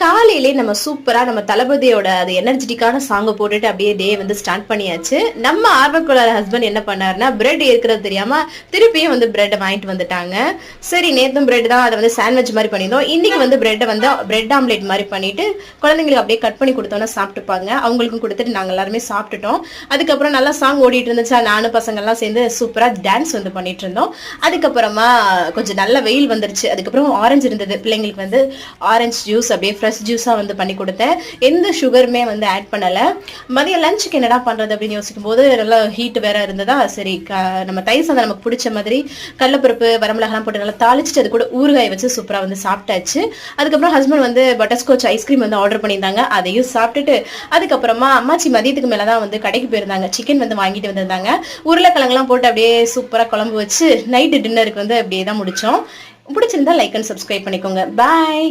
காலையிலே நம்ம சூப்பரா நம்ம தளபதியோட அது எனர்ஜெட்டிக்கான சாங்கை போட்டுட்டு அப்படியே டே வந்து ஸ்டார்ட் பண்ணியாச்சு. நம்ம ஆர்வக்குள்ள ஹஸ்பண்ட் என்ன பண்ணாருன்னா, பிரெட் இருக்கிறது தெரியாம திருப்பியும் வந்து பிரெட்டை வாங்கிட்டு வந்துட்டாங்க. சரி, நேத்தும் பிரெட் தான், அதை வந்து சாண்ட்விச் மாதிரி பண்ணியிருந்தோம். இன்னைக்கு வந்து பிரெட்டை வந்து பிரெட் ஆம்லேட் மாதிரி பண்ணிட்டு குழந்தைங்களுக்கு அப்படியே கட் பண்ணி கொடுத்தோன்னா சாப்பிட்டுப்பாங்க. அவங்களுக்கும் கொடுத்துட்டு நாங்கள் எல்லாருமே சாப்பிட்டுட்டோம். அதுக்கப்புறம் நல்லா சாங் ஓடிட்டு இருந்துச்சா, நானும் பசங்கள்லாம் சேர்ந்து சூப்பரா டான்ஸ் வந்து பண்ணிட்டு இருந்தோம். அதுக்கப்புறமா கொஞ்சம் நல்ல வெயில் வந்துருச்சு. அதுக்கப்புறம் ஆரஞ்சு இருந்தது, பிள்ளைங்களுக்கு வந்து ஆரஞ்சு ஜூஸ் அப்படியே ஃப்ரெஷ் ஜூஸாக வந்து பண்ணி கொடுத்தேன். எந்த சுகருமே வந்து ஆட் பண்ணலை. மதியம் லஞ்சுக்கு என்னடா பண்ணுறது அப்படின்னு யோசிக்கும் போது நல்லா ஹீட் வேற இருந்ததா, சரி நம்ம தயிர் சாதம் நமக்கு பிடிச்ச மாதிரி கடலப்பருப்பு வரமிளகாலாம் போட்டு நல்லா தாளிச்சுட்டு அது கூட ஊறுகாய் வச்சு சூப்பராக வந்து சாப்பிட்டாச்சு. அதுக்கப்புறம் ஹஸ்பண்ட் வந்து பட்டர்ஸ்காட்ச் ஐஸ்கிரீம் வந்து ஆர்டர் பண்ணியிருந்தாங்க, அதையும் சாப்பிட்டுட்டு அதுக்கப்புறமா அம்மாச்சி மதியத்துக்கு மேலே தான் வந்து கடைக்கு போயிருந்தாங்க. சிக்கன் வந்து வாங்கிட்டு வந்திருந்தாங்க. உருளைக்கிழங்குலாம் போட்டு அப்படியே சூப்பராக குழம்பு வச்சு நைட்டு டின்னருக்கு வந்து அப்படியே தான் முடித்தோம். பிடிச்சிருந்தா லைக் அண்ட் சப்ஸ்கிரைப் பண்ணிக்கோங்க. பாய்.